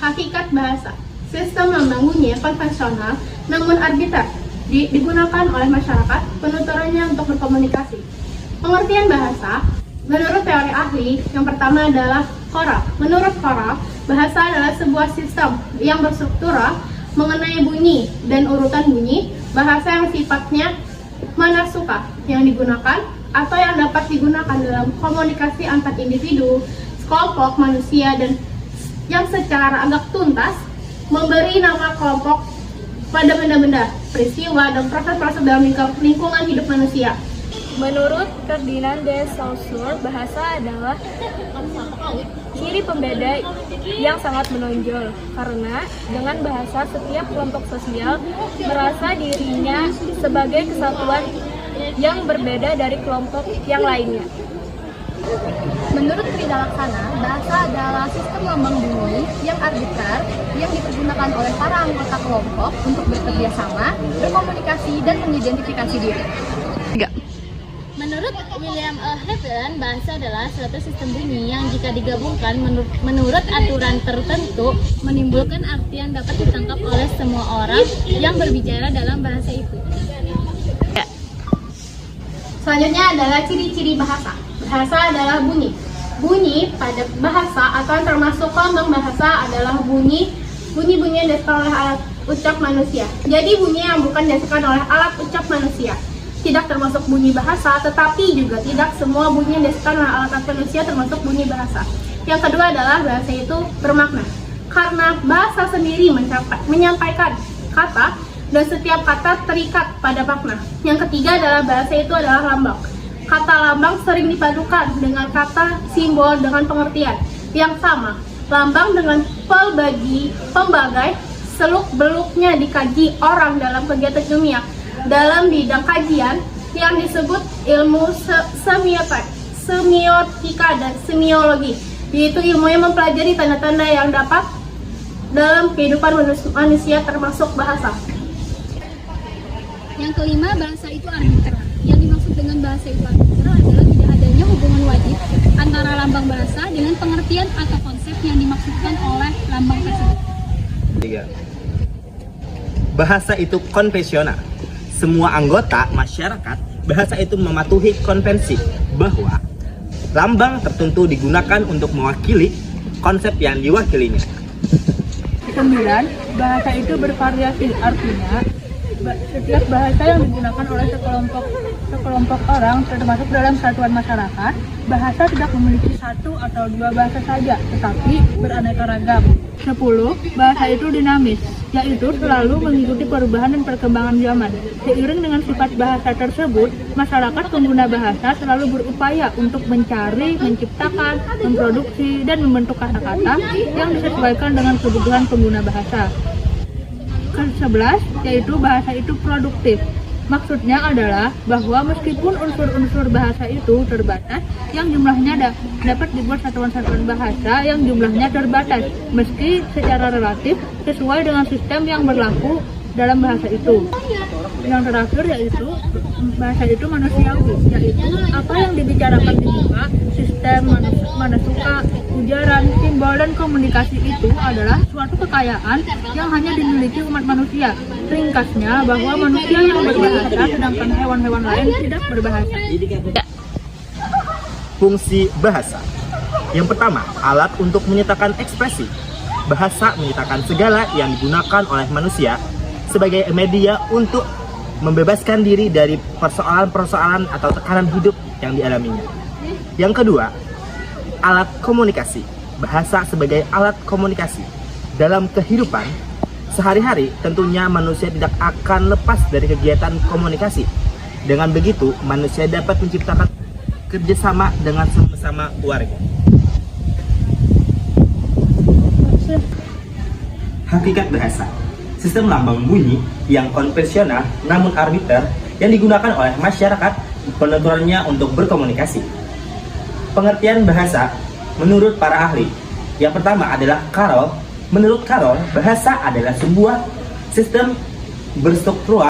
Hakikat bahasa. Sistem lambang bunyi konvensional namun arbiter digunakan oleh masyarakat penuturannya untuk berkomunikasi. Pengertian bahasa, menurut teori ahli, yang pertama adalah Korel. Menurut Korel, bahasa adalah sebuah sistem yang berstruktura mengenai bunyi dan urutan bunyi, bahasa yang sifatnya manasuka yang digunakan atau yang dapat digunakan dalam komunikasi antar individu, sekelompok manusia, dan yang secara agak tuntas memberi nama kelompok pada benda-benda, peristiwa, dan proses-proses dalam lingkungan hidup manusia. Menurut Ferdinand de Saussure, bahasa adalah ciri pembeda yang sangat menonjol karena dengan bahasa setiap kelompok sosial merasa dirinya sebagai kesatuan yang berbeda dari kelompok yang lainnya. Menurut Frida Laksana, bahasa adalah sistem lambang bunyi yang arbiter yang dipergunakan oleh para anggota kelompok untuk bekerja sama, berkomunikasi, dan mengidentifikasi diri. Menurut William Heffern, bahasa adalah suatu sistem bunyi yang jika digabungkan menurut aturan tertentu menimbulkan arti yang dapat ditangkap oleh semua orang yang berbicara dalam bahasa itu. Selanjutnya adalah ciri-ciri bahasa. Bahasa adalah bunyi. Bunyi pada bahasa atau termasuk lambang bahasa adalah bunyi yang didasarkan oleh alat ucap manusia. Jadi bunyi yang bukan didasarkan oleh alat ucap manusia tidak termasuk bunyi bahasa, tetapi juga tidak semua bunyi yang didasarkan oleh alat ucap manusia termasuk bunyi bahasa. Yang kedua adalah bahasa itu bermakna. Karena bahasa sendiri menyampaikan kata dan setiap kata terikat pada makna. Yang ketiga adalah bahasa itu adalah lambang. Kata lambang sering dipadukan dengan kata simbol dengan pengertian yang sama. Lambang dengan pembagai seluk-beluknya dikaji orang dalam kegiatan ilmiah dalam bidang kajian yang disebut ilmu semiotika dan semiologi, yaitu ilmu yang mempelajari tanda-tanda yang dapat dalam kehidupan manusia termasuk bahasa. Yang kelima, bahasa itu arbiter. Yang dimaksud dengan bahasa itu arbiter adalah tidak adanya hubungan wajib antara lambang bahasa dengan pengertian atau konsep yang dimaksudkan oleh lambang tersebut. 3. Bahasa itu konvensional. Semua anggota masyarakat bahasa itu mematuhi konvensi bahwa lambang tertentu digunakan untuk mewakili konsep yang diwakilinya. 9. Bahasa itu bervariasi, artinya setiap bahasa yang digunakan oleh sekelompok orang termasuk dalam satuan masyarakat, bahasa tidak memiliki satu atau dua bahasa saja, tetapi beraneka ragam. 10. Bahasa itu dinamis, yaitu selalu mengikuti perubahan dan perkembangan zaman. Seiring dengan sifat bahasa tersebut, masyarakat pengguna bahasa selalu berupaya untuk mencari, menciptakan, memproduksi, dan membentuk kata-kata yang disesuaikan dengan kebutuhan pengguna bahasa. Ke-11, yaitu bahasa itu produktif. Maksudnya adalah bahwa meskipun unsur-unsur bahasa itu terbatas, yang jumlahnya dapat dibuat satuan-satuan bahasa yang jumlahnya terbatas, meski secara relatif sesuai dengan sistem yang berlaku dalam bahasa itu. Yang terakhir yaitu bahasa itu manusiawi, yaitu apa yang dibicarakan di muka, sistem manasuka, ujaran, simbol, dan komunikasi itu adalah suatu kekayaan yang hanya dimiliki umat manusia. Ringkasnya bahwa manusia yang berbahasa sedangkan hewan-hewan lain tidak berbahasa. Fungsi bahasa. Yang pertama, alat untuk menyatakan ekspresi. Bahasa menyatakan segala yang digunakan oleh manusia sebagai media untuk membebaskan diri dari persoalan-persoalan atau tekanan hidup yang dialaminya. Yang kedua, alat komunikasi. Bahasa sebagai alat komunikasi. Dalam kehidupan sehari-hari, tentunya manusia tidak akan lepas dari kegiatan komunikasi. Dengan begitu, manusia dapat menciptakan kerjasama dengan sesama warga. Hakikat bahasa. Sistem lambang bunyi yang konvensional namun arbiter yang digunakan oleh masyarakat penuturannya untuk berkomunikasi. Pengertian bahasa menurut para ahli. Yang pertama adalah Carroll. Menurut Carroll, bahasa adalah sebuah sistem berstruktur